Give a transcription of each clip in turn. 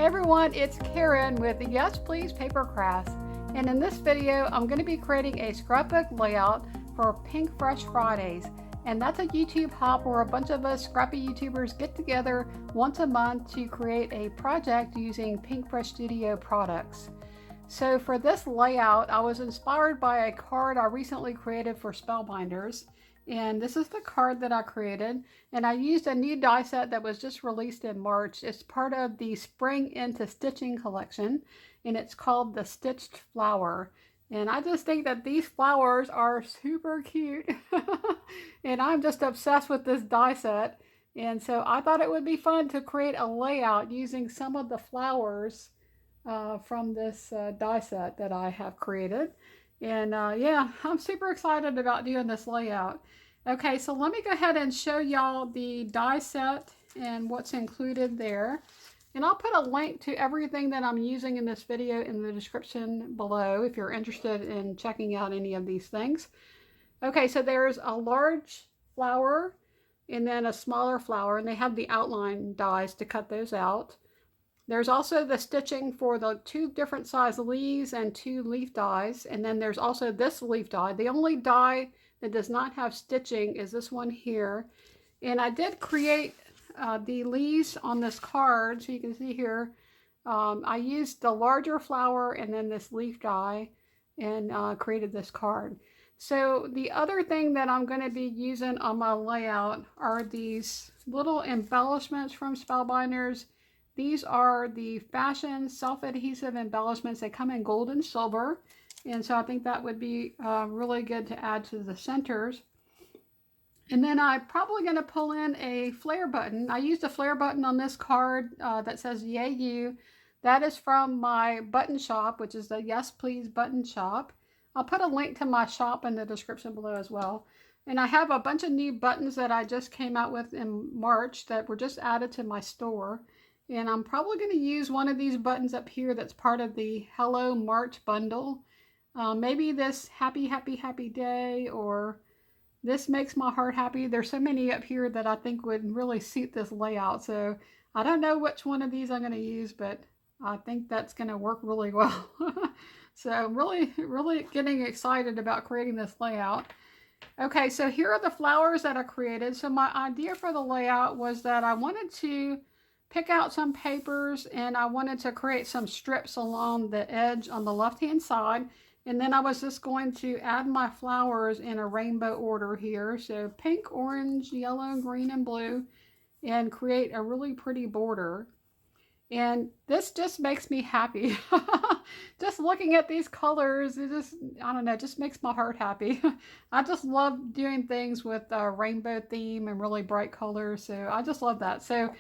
Hey everyone, it's Karen with the Yes Please PaperCrafts, and in this video I'm going to be creating a scrapbook layout for Pinkfresh Fridays, and that's a YouTube hop where a bunch of us scrappy YouTubers get together once a month to create a project using Pinkfresh Studio products. So for this layout, I was inspired by a card I recently created for Spellbinders. And this is the card that I created, and I used a new die set that was just released in March. It's part of the Spring into Stitching collection, and it's called the Stitched Flower. And I just think that these flowers are super cute. And I'm just obsessed with this die set. And so I thought it would be fun to create a layout using some of the flowers from this die set that I have created. And yeah, I'm super excited about doing this layout. Okay, so let me go ahead and show y'all the die set and what's included there. And I'll put a link to everything that I'm using in this video in the description below if you're interested in checking out any of these things. Okay, so there's a large flower and then a smaller flower, and they have the outline dies to cut those out. There's also the stitching for the 2 different size leaves and 2 leaf dies. And then there's also this leaf die. The only die that does not have stitching is this one here. And I did create the leaves on this card. So you can see here, I used the larger flower and then this leaf die and created this card. So the other thing that I'm going to be using on my layout are these little embellishments from Spellbinders. These are the fashion self-adhesive embellishments. They come in gold and silver, and so I think that would be really good to add to the centers. And then I'm probably going to pull in a flare button. I used a flare button on this card that says Yay You. That is from my button shop, which is the Yes Please button shop. I'll put a link to my shop in the description below as well. And I have a bunch of new buttons that I just came out with in March that were just added to my store. And I'm probably going to use one of these buttons up here that's part of the Hello March bundle. Maybe this Happy, Happy, Happy Day, or this Makes My Heart Happy. There's so many up here that I think would really suit this layout. So I don't know which one of these I'm going to use, but I think that's going to work really well. So I'm really getting excited about creating this layout. Okay, so here are the flowers that I created. So my idea for the layout was that I wanted to pick out some papers, and I wanted to create some strips along the edge on the left hand side, and then I was just going to add my flowers in a rainbow order here, so pink, orange, yellow, green, and blue, and create a really pretty border. And this just makes me happy. Just looking at these colors, it just, I don't know, just makes my heart happy. I just love doing things with a rainbow theme and really bright colors, so I just love that. So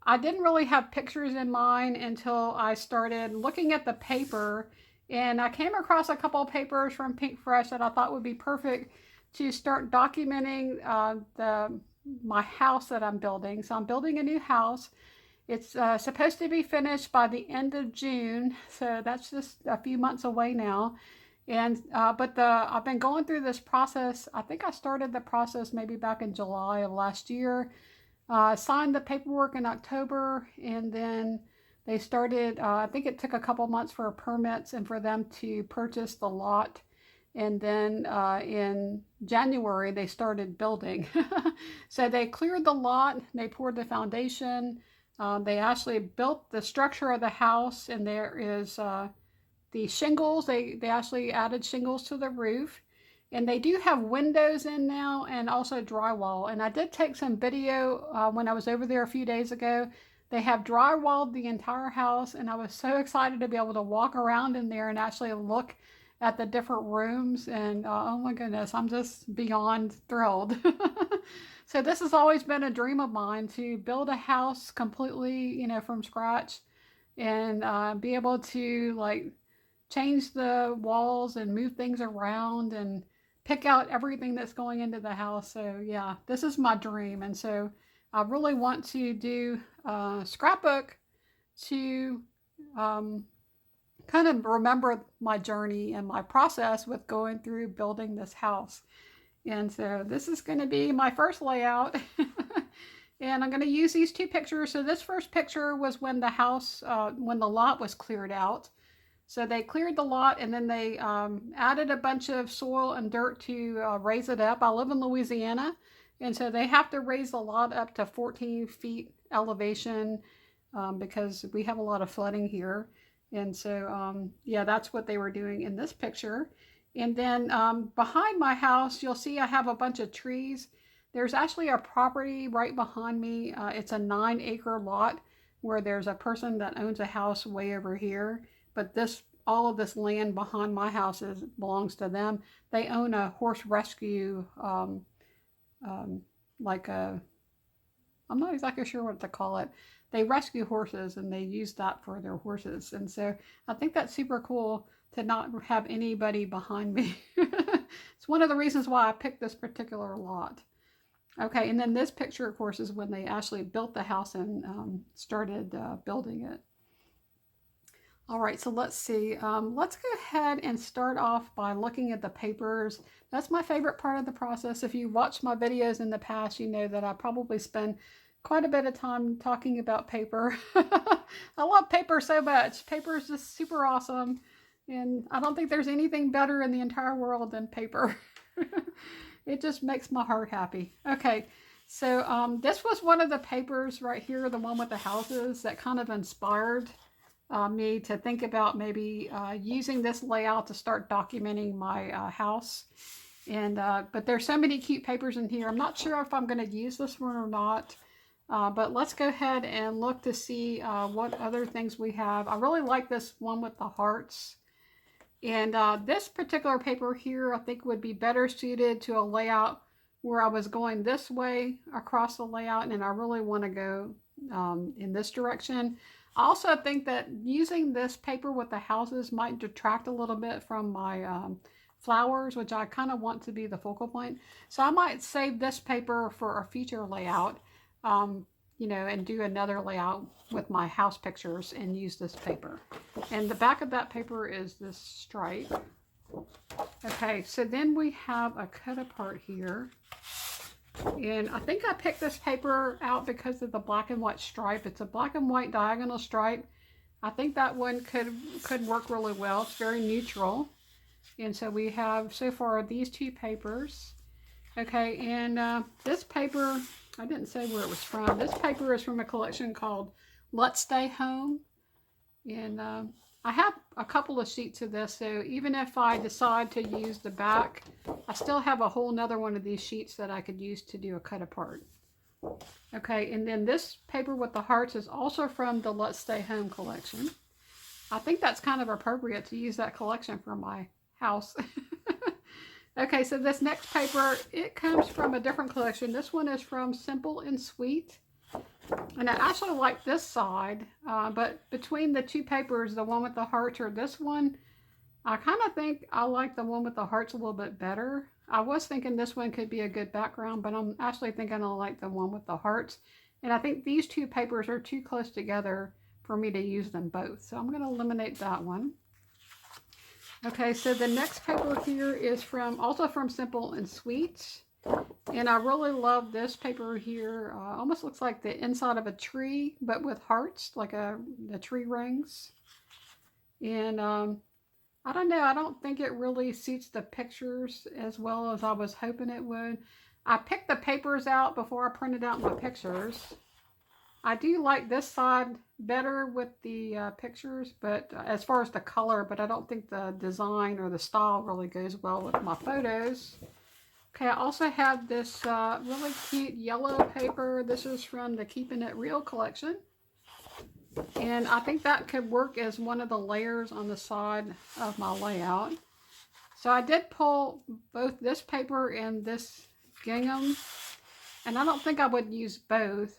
I didn't really have pictures in mind until I started looking at the paper, and I came across a couple of papers from Pinkfresh that I thought would be perfect to start documenting my house that I'm building. So I'm building a new house. It's supposed to be finished by the end of June, so that's just a few months away now. And I've been going through this process. I think I started the process maybe back in July of last year. Signed the paperwork in October, and then they started, I think it took a couple months for permits and for them to purchase the lot. And then in January, they started building. So they cleared the lot, they poured the foundation, they actually built the structure of the house, and there is the shingles, they actually added shingles to the roof. And they do have windows in now, and also drywall. And I did take some video when I was over there a few days ago. They have drywalled the entire house, and I was so excited to be able to walk around in there and actually look at the different rooms. And oh my goodness, I'm just beyond thrilled. So this has always been a dream of mine, to build a house completely, you know, from scratch, and be able to like change the walls and move things around and pick out everything that's going into the house. So yeah, this is my dream. And so I really want to do a scrapbook to kind of remember my journey and my process with going through building this house. And so this is going to be my first layout. And I'm going to use these two pictures. So this first picture was when the house, when the lot was cleared out. So they cleared the lot and then they added a bunch of soil and dirt to raise it up. I live in Louisiana, and so they have to raise the lot up to 14 feet elevation because we have a lot of flooding here. And so, yeah, that's what they were doing in this picture. And then behind my house, you'll see I have a bunch of trees. There's actually a property right behind me. It's a 9-acre lot where there's a person that owns a house way over here. But all of this land behind my house belongs to them. They own a horse rescue, like a, I'm not exactly sure what to call it. They rescue horses and they use that for their horses. And so I think that's super cool to not have anybody behind me. It's one of the reasons why I picked this particular lot. Okay, and then this picture, of course, is when they actually built the house and started building it. All right, so let's see. Let's go ahead and start off by looking at the papers. That's my favorite part of the process. If you watched my videos in the past, you know that I probably spend quite a bit of time talking about paper. I love paper so much. Paper is just super awesome. And I don't think there's anything better in the entire world than paper. It just makes my heart happy. Okay, so this was one of the papers right here, the one with the houses, that kind of inspired me to think about maybe using this layout to start documenting my house. And but there's so many cute papers in here. I'm not sure if I'm going to use this one or not. But let's go ahead and look to see what other things we have. I really like this one with the hearts. And this particular paper here, I think would be better suited to a layout where I was going this way across the layout, and I really want to go in this direction. I also think that using this paper with the houses might detract a little bit from my flowers, which I kind of want to be the focal point. So I might save this paper for a future layout, you know, and do another layout with my house pictures and use this paper. And the back of that paper is this stripe. Okay, so then we have a cut apart here. And I think I picked this paper out because of the black and white stripe. It's a black and white diagonal stripe. I think that one could work really well. It's very neutral. And so we have so far these two papers. Okay, and this paper, I didn't say where it was from. This paper is from a collection called Let's Stay Home. And I have a couple of sheets of this, so even if I decide to use the back, I still have a whole nother one of these sheets that I could use to do a cut apart. Okay, and then this paper with the hearts is also from the Let's Stay Home collection. I think that's kind of appropriate to use that collection for my house. Okay, so this next paper, it comes from a different collection. This one is from Simple and Sweet. And I actually like this side, but between the two papers, the one with the hearts or this one, I kind of think I like the one with the hearts a little bit better. I was thinking this one could be a good background, but I'm actually thinking I like the one with the hearts. And I think these two papers are too close together for me to use them both. So I'm going to eliminate that one. Okay, so the next paper here is also from Simple and Sweet. And I really love this paper here. Almost looks like the inside of a tree, but with hearts, like the tree rings. And I don't know, I don't think it really suits the pictures as well as I was hoping it would. I picked the papers out before I printed out my pictures. I do like this side better with the pictures, but as far as the color, but I don't think the design or the style really goes well with my photos. Okay, I also have this really cute yellow paper. This is from the Keeping It Real collection. And I think that could work as one of the layers on the side of my layout. So I did pull both this paper and this gingham, and I don't think I would use both.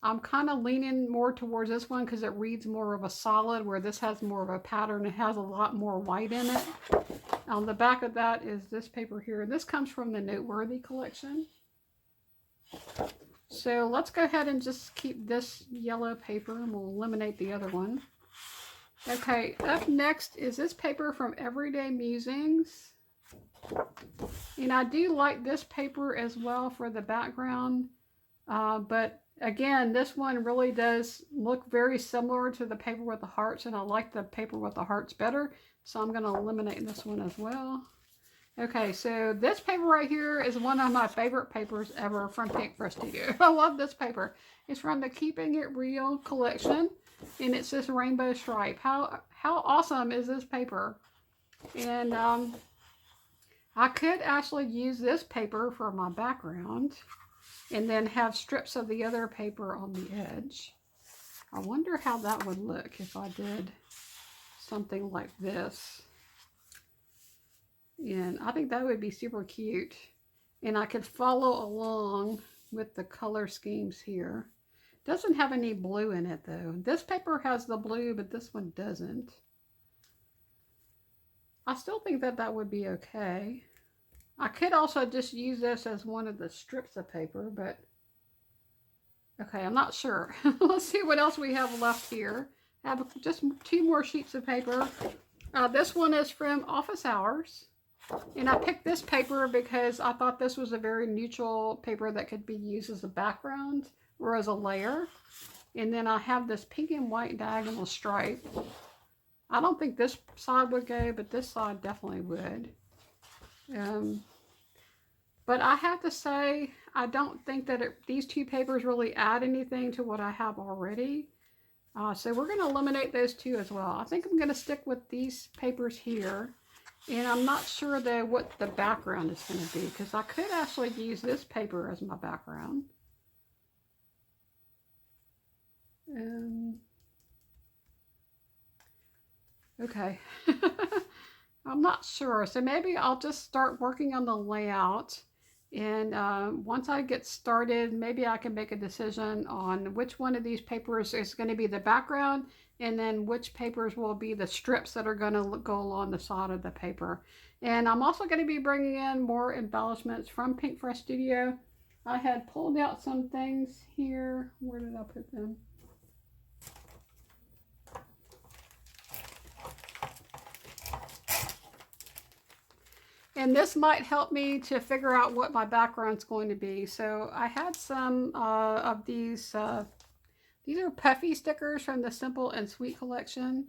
I'm kind of leaning more towards this one because it reads more of a solid, where this has more of a pattern. It has a lot more white in it. On the back of that is this paper here. This comes from the 𝗬𝗵𝗆 collection. So let's go ahead and just keep this yellow paper, and we'll eliminate the other one. Okay, up next is this paper from Everyday Musings. And I do like this paper as well for the background. But again, this one really does look very similar to the paper with the hearts, and I like the paper with the hearts better, so I'm going to eliminate this one as well. Okay, so this paper right here is one of my favorite papers ever from Pinkfresh Studio. I love this paper. It's from the Keeping It Real collection, and it's this rainbow stripe. How awesome is this paper? And I could actually use this paper for my background and then have strips of the other paper on the edge. I wonder how that would look if I did something like this. And I think that would be super cute. And I could follow along with the color schemes here. Doesn't have any blue in it though. This paper has the blue, but this one doesn't. I still think that that would be okay. I could also just use this as one of the strips of paper, but okay, I'm not sure. Let's see what else we have left here. I have just 2 more sheets of paper. This one is from Office Hours. And I picked this paper because I thought this was a very neutral paper that could be used as a background or as a layer. And then I have this pink and white diagonal stripe. I don't think this side would go, but this side definitely would. But I have to say, I don't think that these 2 papers really add anything to what I have already. So we're going to eliminate those 2 as well. I think I'm going to stick with these papers here. And I'm not sure though what the background is going to be, because I could actually use this paper as my background. Okay. I'm not sure. So maybe I'll just start working on the layout. And once I get started, maybe I can make a decision on which one of these papers is going to be the background, and then which papers will be the strips that are going to go along the side of the paper. And I'm also going to be bringing in more embellishments from Pinkfresh Studio. I had pulled out some things here. Where did I put them? And this might help me to figure out what my background's going to be. So I had some of these are puffy stickers from the Simple and Sweet collection.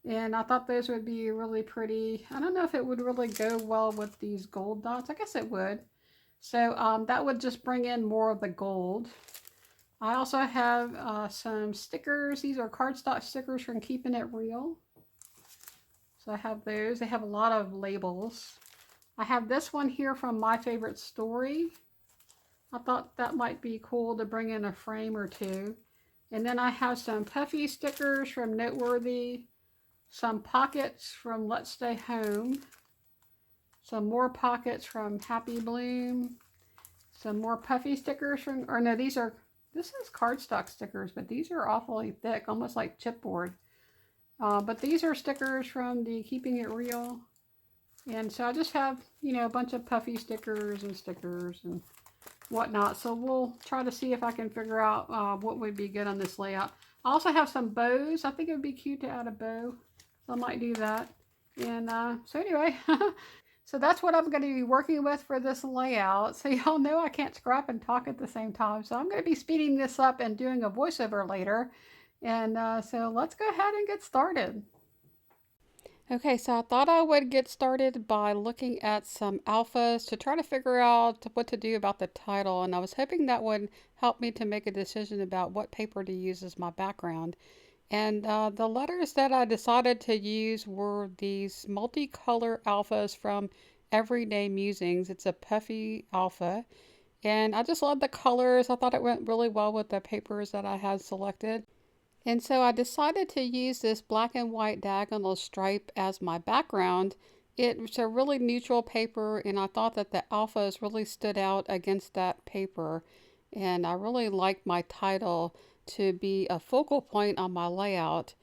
And I thought those would be really pretty. I don't know if it would really go well with these gold dots. I guess it would. So that would just bring in more of the gold. I also have some stickers. These are cardstock stickers from Keeping It Real. So I have those. They have a lot of labels. I have this one here from My Favorite Story. I thought that might be cool to bring in a frame or 2. And then I have some puffy stickers from 𝗬𝗏𝗏𝗏, some pockets from Let's Stay Home, some more pockets from Happy Bloom, some more puffy stickers from, or no, this is cardstock stickers, but these are awfully thick, almost like chipboard. But these are stickers from the Keeping It Real. And so I just have, you know, a bunch of puffy stickers and whatnot. So we'll try to see if I can figure out what would be good on this layout. I also have some bows. I think it would be cute to add a bow. So I might do that. And so anyway, so that's what I'm going to be working with for this layout. So y'all know I can't scrap and talk at the same time. So I'm going to be speeding this up and doing a voiceover later. And so let's go ahead and get started. Okay, so I thought I would get started by looking at some alphas to try to figure out what to do about the title, and I was hoping that would help me to make a decision about what paper to use as my background. And the letters that I decided to use were these multicolor alphas from Everyday Musings. It's a puffy alpha, and I just love the colors. I thought it went really well with the papers that I had selected. And so I decided to use this black and white diagonal stripe as my background. It's a really neutral paper, and I thought that the alphas really stood out against that paper. And I really liked my title to be a focal point on my layout.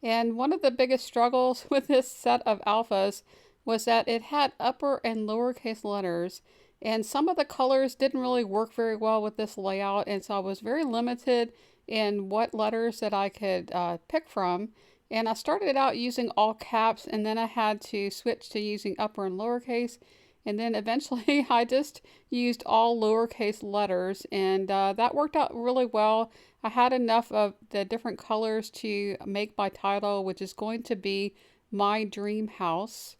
And one of the biggest struggles with this set of alphas was that it had upper and lowercase letters. And some of the colors didn't really work very well with this layout, and so I was very limited in what letters that I could pick from. And I started out using all caps, and then I had to switch to using upper and lowercase. And then eventually I just used all lowercase letters, and that worked out really well. I had enough of the different colors to make my title, which is going to be My Dream House.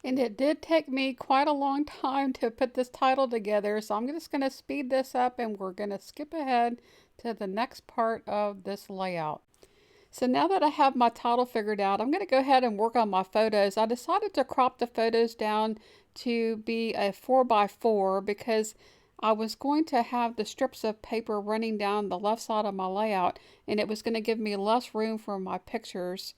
And it did take me quite a long time to put this title together, so I'm just going to speed this up and we're going to skip ahead to the next part of this layout. So now that I have my title figured out, I'm going to go ahead and work on my photos. I decided to crop the photos down to be a 4x4 because I was going to have the strips of paper running down the left side of my layout, and it was going to give me less room for my pictures.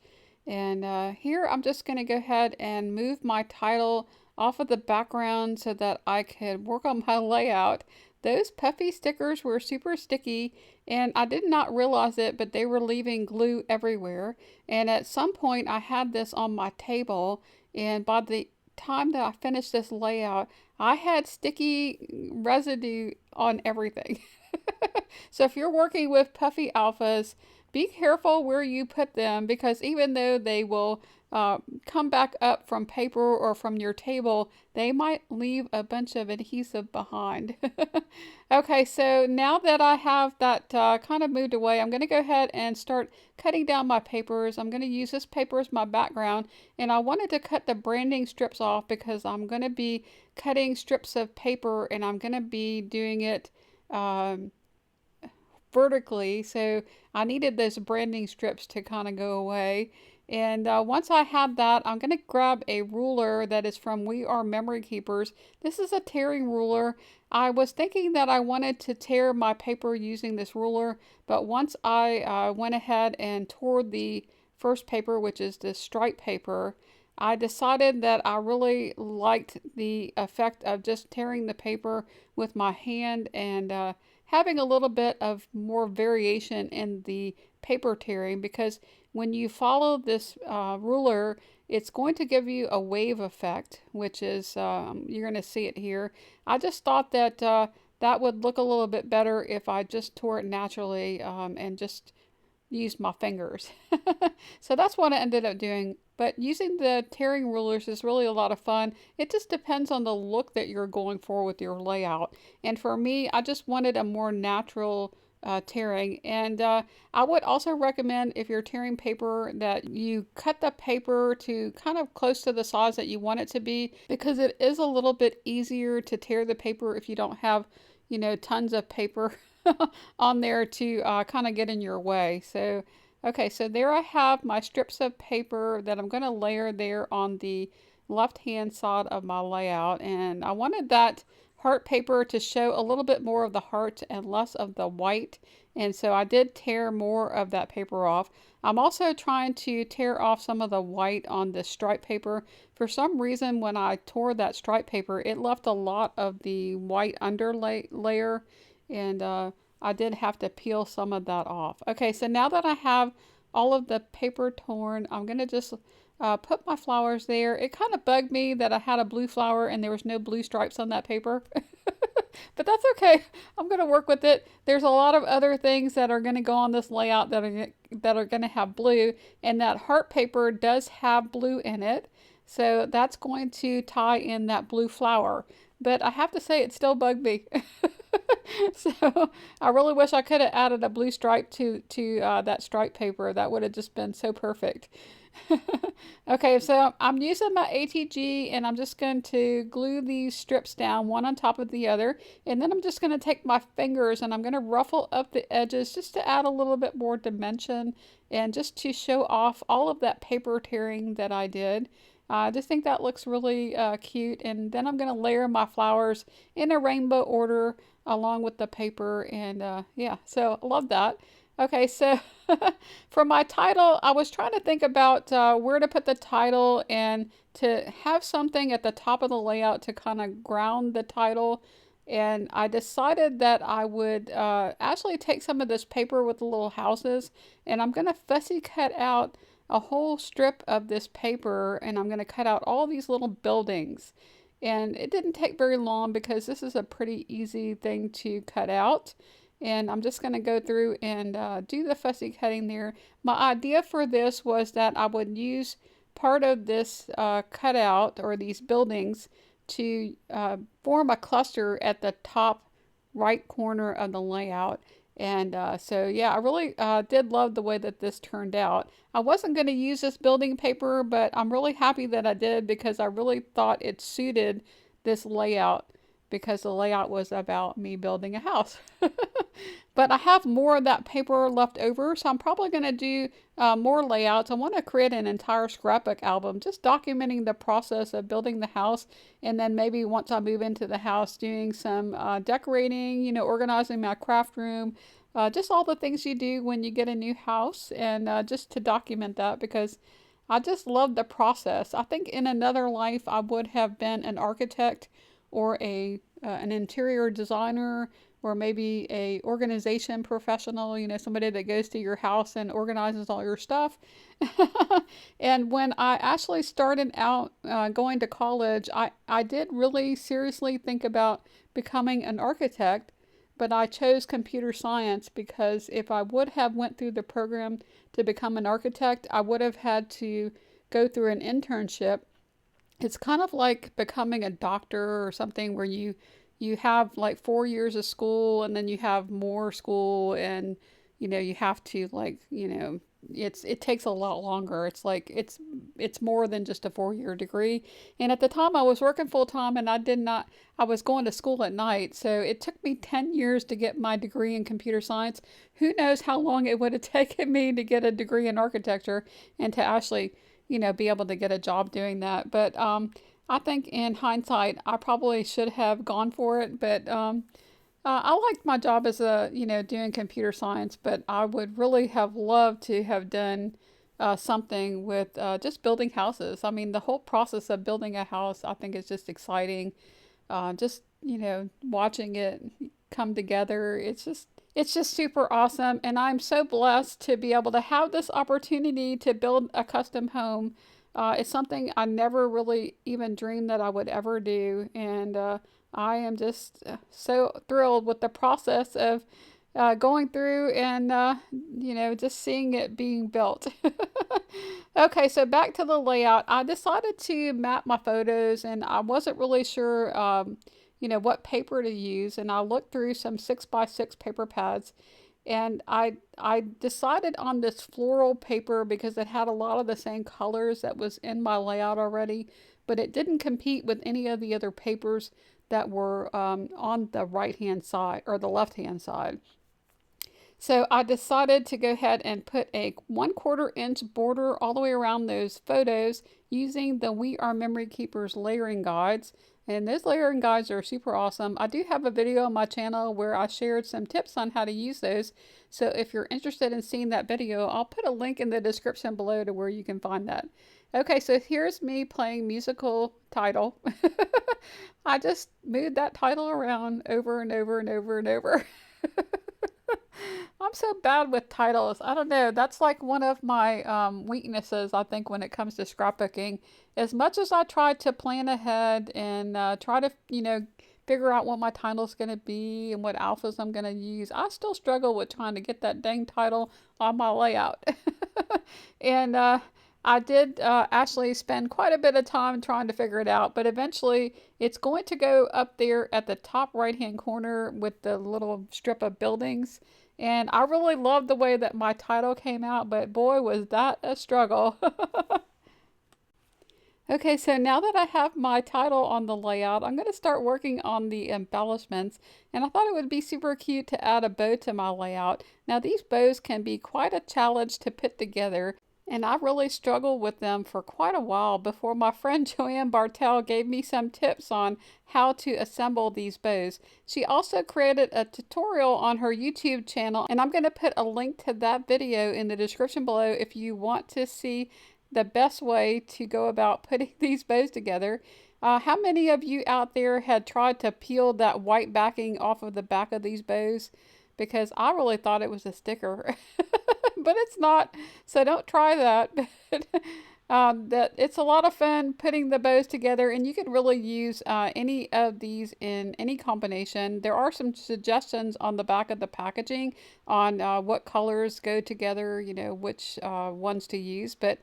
And here I'm just going to go ahead and move my title off of the background so that I could work on my layout. Those puffy stickers were super sticky, and I did not realize it, but they were leaving glue everywhere. And at some point I had this on my table, and by the time that I finished this layout, I had sticky residue on everything. So if you're working with puffy alphas, be careful where you put them, because even though they will come back up from paper or from your table, they might leave a bunch of adhesive behind. Okay, so now that I have that kind of moved away, I'm going to go ahead and start cutting down my papers. I'm going to use this paper as my background, and I wanted to cut the branding strips off because I'm going to be cutting strips of paper, and I'm going to be doing it vertically, so I needed those branding strips to kind of go away. And once I have that, I'm going to grab a ruler that is from We Are Memory Keepers. This is a tearing ruler. I was thinking that I wanted to tear my paper using this ruler, but once I went ahead and tore the first paper, which is the stripe paper, I decided that I really liked the effect of just tearing the paper with my hand and having a little bit of more variation in the paper tearing, because when you follow this ruler, it's going to give you a wave effect, which is, you're going to see it here. I just thought that that would look a little bit better if I just tore it naturally and just used my fingers. So that's what I ended up doing. But using the tearing rulers is really a lot of fun. It just depends on the look that you're going for with your layout. And for me, I just wanted a more natural tearing. And I would also recommend, if you're tearing paper, that you cut the paper to kind of close to the size that you want it to be, because it is a little bit easier to tear the paper if you don't have, you know, tons of paper on there to kind of get in your way. So okay, so there I have my strips of paper that I'm going to layer there on the left hand side of my layout, and I wanted that heart paper to show a little bit more of the heart and less of the white, and so I did tear more of that paper off. I'm also trying to tear off some of the white on the stripe paper. For some reason, when I tore that stripe paper, it left a lot of the white layer, and I did have to peel some of that off. Okay, so now that I have all of the paper torn, I'm going to just put my flowers there. It kind of bugged me that I had a blue flower and there was no blue stripes on that paper. But that's okay. I'm going to work with it. There's a lot of other things that are going to go on this layout that are going to have blue, and that heart paper does have blue in it. So that's going to tie in that blue flower. But I have to say, it still bugged me. So I really wish I could have added a blue stripe to that stripe paper. That would have just been so perfect. Okay, so I'm using my ATG, and I'm just going to glue these strips down one on top of the other, and then I'm just going to take my fingers and I'm going to ruffle up the edges just to add a little bit more dimension and just to show off all of that paper tearing that I did. I just think that looks really cute. And then I'm going to layer my flowers in a rainbow order along with the paper, and yeah, so I love that. Okay, so for my title, I was trying to think about where to put the title and to have something at the top of the layout to kind of ground the title. And I decided that I would actually take some of this paper with the little houses, and I'm going to fussy cut out a whole strip of this paper, and I'm going to cut out all these little buildings. And it didn't take very long because this is a pretty easy thing to cut out. And I'm just going to go through and do the fussy cutting there. My idea for this was that I would use part of this cutout, or these buildings, to form a cluster at the top right corner of the layout. And so yeah, I really did love the way that this turned out. I wasn't going to use this building paper, but I'm really happy that I did, because I really thought it suited this layout, because the layout was about me building a house. But I have more of that paper left over, so I'm probably going to do more layouts. I want to create an entire scrapbook album just documenting the process of building the house, and then maybe once I move into the house, doing some decorating, you know, organizing my craft room, just all the things you do when you get a new house, and just to document that, because I just love the process. I think in another life I would have been an architect, or an interior designer, or maybe a organization professional, you know, somebody that goes to your house and organizes all your stuff. And when I actually started out going to college, I did really seriously think about becoming an architect, but I chose computer science, because if I would have went through the program to become an architect, I would have had to go through an internship. It's kind of like becoming a doctor or something, where you have like 4 years of school, and then you have more school, and you know, you have to, like, you know, it takes a lot longer. It's like it's more than just a 4-year degree. And at the time I was working full time, and I was going to school at night, so it took me 10 years to get my degree in computer science. Who knows how long it would have taken me to get a degree in architecture, and to actually, you know, be able to get a job doing that. But I think in hindsight, I probably should have gone for it. But I liked my job as doing computer science, but I would really have loved to have done something with just building houses. I mean, the whole process of building a house, I think, is just exciting. Just, you know, watching it come together, it's just super awesome. And I'm so blessed to be able to have this opportunity to build a custom home. It's something I never really even dreamed that I would ever do. And I am just so thrilled with the process of going through and, just seeing it being built. Okay, so back to the layout. I decided to map my photos, and I wasn't really sure, what paper to use. And I looked through some 6x6 paper pads, and I decided on this floral paper because it had a lot of the same colors that was in my layout already, but it didn't compete with any of the other papers that were on the right hand side or the left hand side. So I decided to go ahead and put a 1/4 inch border all the way around those photos using the We Are Memory Keepers layering guides. And those layering guides are super awesome. I do have a video on my channel where I shared some tips on how to use those. So if you're interested in seeing that video, I'll put a link in the description below to where you can find that. Okay, so here's me playing musical title. I just moved that title around over and over and over and over. I'm so bad with titles. I don't know. That's like one of my weaknesses, I think, when it comes to scrapbooking. As much as I try to plan ahead and try to, figure out what my title's going to be and what alphas I'm going to use, I still struggle with trying to get that dang title on my layout. And I did actually spend quite a bit of time trying to figure it out, but eventually it's going to go up there at the top right hand corner with the little strip of buildings. And I really loved the way that my title came out, but boy, was that a struggle. Okay, so now that I have my title on the layout, I'm going to start working on the embellishments. And I thought it would be super cute to add a bow to my layout. Now, these bows can be quite a challenge to put together, and I really struggled with them for quite a while before my friend 𝗬𝗵𝗶𝗀𝗀𝗃 gave me some tips on how to assemble these bows. She also created a tutorial on her YouTube channel, and I'm going to put a link to that video in the description below if you want to see the best way to go about putting these bows together. How many of you out there had tried to peel that white backing off of the back of these bows? Because I really thought it was a sticker. But it's not, so don't try that. that it's a lot of fun putting the bows together, and you could really use any of these in any combination. There are some suggestions on the back of the packaging on what colors go together, you know, which ones to use, but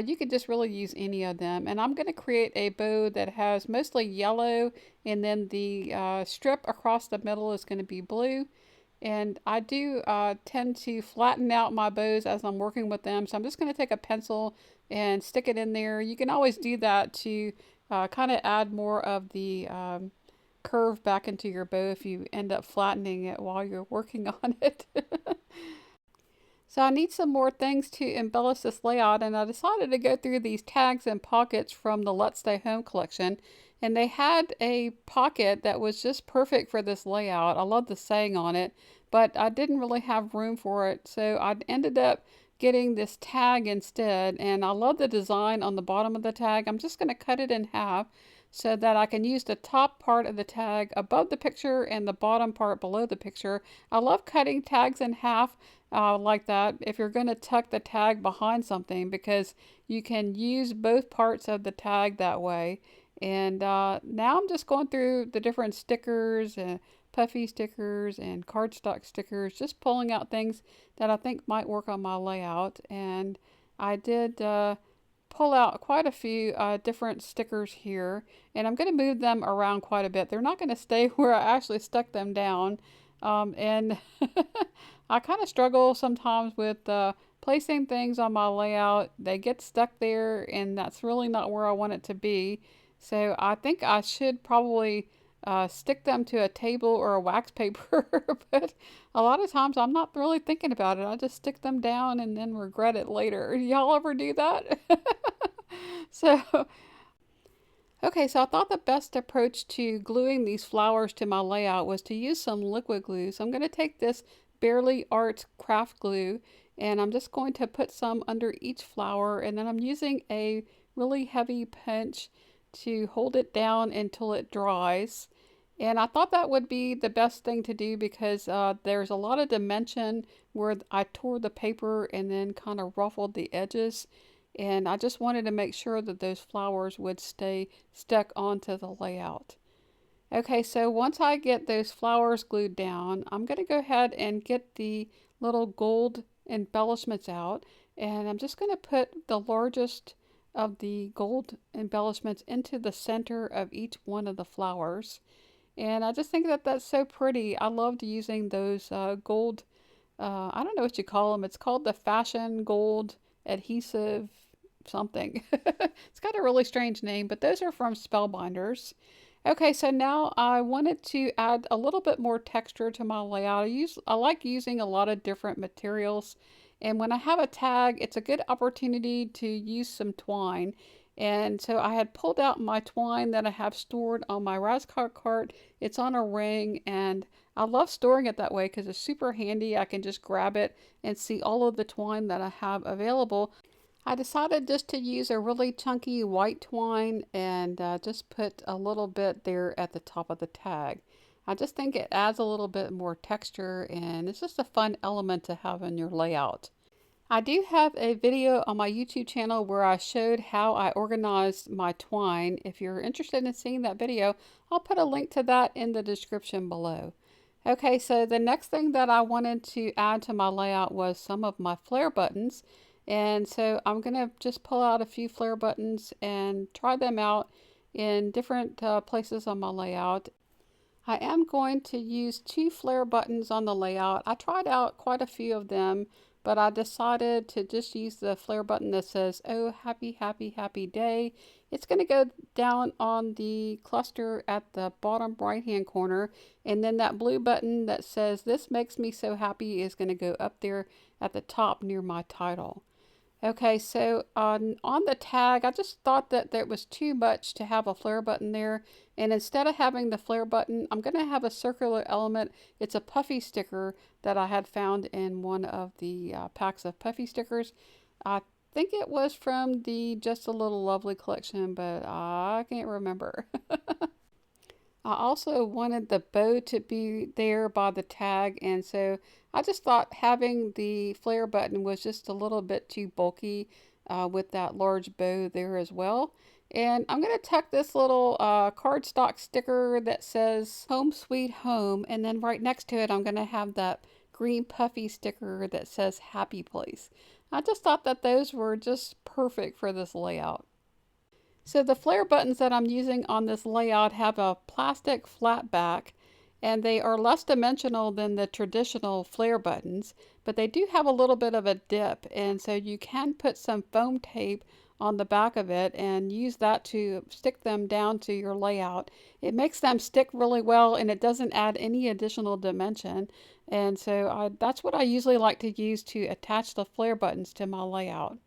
you could just really use any of them. And I'm going to create a bow that has mostly yellow, and then the strip across the middle is going to be blue. And I do tend to flatten out my bows as I'm working with them. So I'm just going to take a pencil and stick it in there. You can always do that to kind of add more of the curve back into your bow if you end up flattening it while you're working on it. So I need some more things to embellish this layout, and I decided to go through these tags and pockets from the Let's Stay Home collection. And they had a pocket that was just perfect for this layout. I love the saying on it, but I didn't really have room for it. So I ended up getting this tag instead, and I love the design on the bottom of the tag. I'm just going to cut it in half so that I can use the top part of the tag above the picture and the bottom part below the picture. I love cutting tags in half like that if you're going to tuck the tag behind something, because you can use both parts of the tag that way. And now I'm just going through the different stickers, puffy stickers and cardstock stickers, just pulling out things that I think might work on my layout. And I did pull out quite a few different stickers here, and I'm going to move them around quite a bit. They're not going to stay where I actually stuck them down. And I kind of struggle sometimes with placing things on my layout. They get stuck there, and that's really not where I want it to be. So I think I should probably stick them to a table or a wax paper, but a lot of times I'm not really thinking about it. I just stick them down and then regret it later. Y'all ever do that? So, okay, so I thought the best approach to gluing these flowers to my layout was to use some liquid glue. So I'm going to take this Barely Art craft glue, and I'm just going to put some under each flower, and then I'm using a really heavy punch to hold it down until it dries. And I thought that would be the best thing to do because there's a lot of dimension where I tore the paper and then kind of ruffled the edges. And I just wanted to make sure that those flowers would stay stuck onto the layout. Okay, so once I get those flowers glued down, I'm going to go ahead and get the little gold embellishments out. And I'm just going to put the largest of the gold embellishments into the center of each one of the flowers. And I just think that that's so pretty. I loved using those gold, I don't know what you call them. It's called the Fashion Gold Adhesive something. It's got a really strange name, but those are from Spellbinders. Okay, so now I wanted to add a little bit more texture to my layout. I like using a lot of different materials, and when I have a tag, it's a good opportunity to use some twine. And so I had pulled out my twine that I have stored on my Razzcart cart. It's on a ring, and I love storing it that way because it's super handy. I can just grab it and see all of the twine that I have available. I decided just to use a really chunky white twine and just put a little bit there at the top of the tag. I just think it adds a little bit more texture, and it's just a fun element to have in your layout. I do have a video on my YouTube channel where I showed how I organized my twine. If you're interested in seeing that video, I'll put a link to that in the description below. Okay, so the next thing that I wanted to add to my layout was some of my flare buttons. And so I'm going to just pull out a few flare buttons and try them out in different places on my layout. I am going to use 2 flare buttons on the layout. I tried out quite a few of them, but I decided to just use the flare button that says, "Oh, happy, happy, happy day." It's going to go down on the cluster at the bottom right hand corner, and then that blue button that says, "This makes me so happy," is going to go up there at the top near my title. Okay, so on the tag, I just thought that there was too much to have a flare button there. And instead of having the flare button, I'm going to have a circular element. It's a puffy sticker that I had found in one of the packs of puffy stickers. I think it was from the Just a Little Lovely collection, but I can't remember. I also wanted the bow to be there by the tag, and so I just thought having the flare button was just a little bit too bulky. with that large bow there as well. And I'm going to tuck this little cardstock sticker that says Home Sweet Home, and then right next to it I'm going to have that green puffy sticker that says Happy Place. I just thought that those were just perfect for this layout. So the flare buttons that I'm using on this layout have a plastic flat back, and they are less dimensional than the traditional flare buttons, but they do have a little bit of a dip, and so you can put some foam tape on the back of it and use that to stick them down to your layout. It makes them stick really well, and it doesn't add any additional dimension, and so that's what I usually like to use to attach the flare buttons to my layout.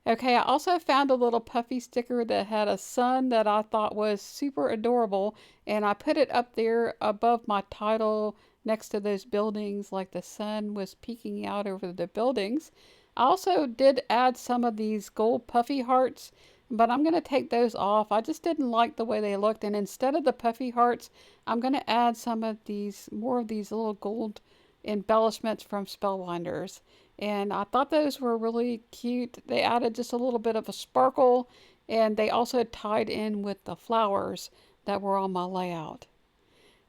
Okay, I also found a little puffy sticker that had a sun that I thought was super adorable, and I put it up there above my title next to those buildings, like the sun was peeking out over the buildings. I also did add some of these gold puffy hearts, but I'm going to take those off. I just didn't like the way they looked, and instead of the puffy hearts, I'm going to add some of these, more of these little gold embellishments from Spellbinders. And I thought those were really cute. They added just a little bit of a sparkle, and they also tied in with the flowers that were on my layout.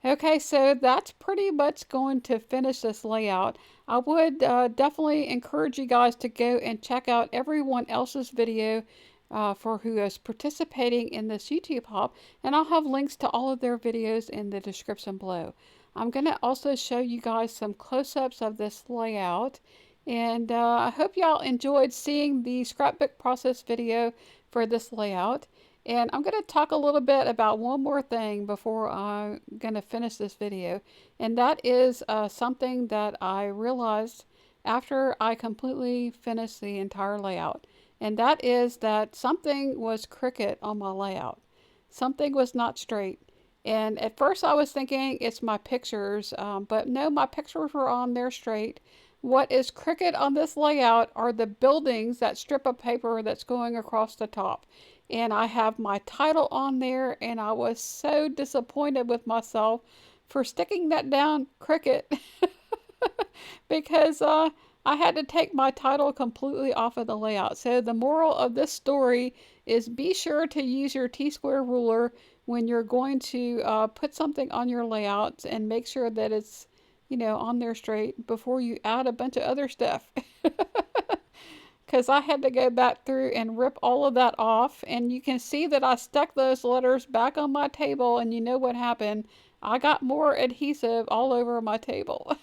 Okay, so that's pretty much going to finish this layout. I would definitely encourage you guys to go and check out everyone else's video for who is participating in this YouTube hop, and I'll have links to all of their videos in the description below. I'm going to also show you guys some close-ups of this layout. And I hope y'all enjoyed seeing the scrapbook process video for this layout. And I'm going to talk a little bit about one more thing before I'm going to finish this video. And that is something that I realized after I completely finished the entire layout. And that is that something was crooked on my layout. Something was not straight. And at first I was thinking it's my pictures, but no, my pictures were on there straight. What is crooked on this layout are the buildings, that strip of paper that's going across the top. And I have my title on there, and I was so disappointed with myself for sticking that down crooked because I had to take my title completely off of the layout. So the moral of this story is be sure to use your T-square ruler when you're going to put something on your layouts, and make sure that it's, you know, on there straight before you add a bunch of other stuff. Because I had to go back through and rip all of that off, and you can see that I stuck those letters back on my table, and you know what happened? I got more adhesive all over my table.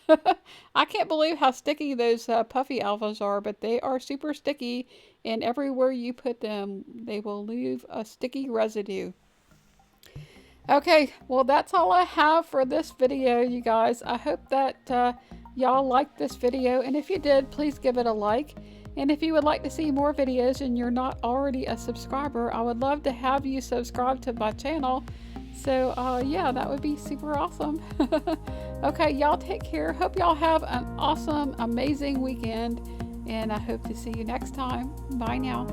I can't believe how sticky those puffy alphas are, but they are super sticky, and everywhere you put them, they will leave a sticky residue. Okay, well, that's all I have for this video, you guys. I hope that y'all liked this video, and if you did, please give it a like. And if you would like to see more videos and you're not already a subscriber, I would love to have you subscribe to my channel. So yeah, that would be super awesome. Okay, y'all take care. Hope y'all have an awesome, amazing weekend, and I hope to see you next time. Bye now.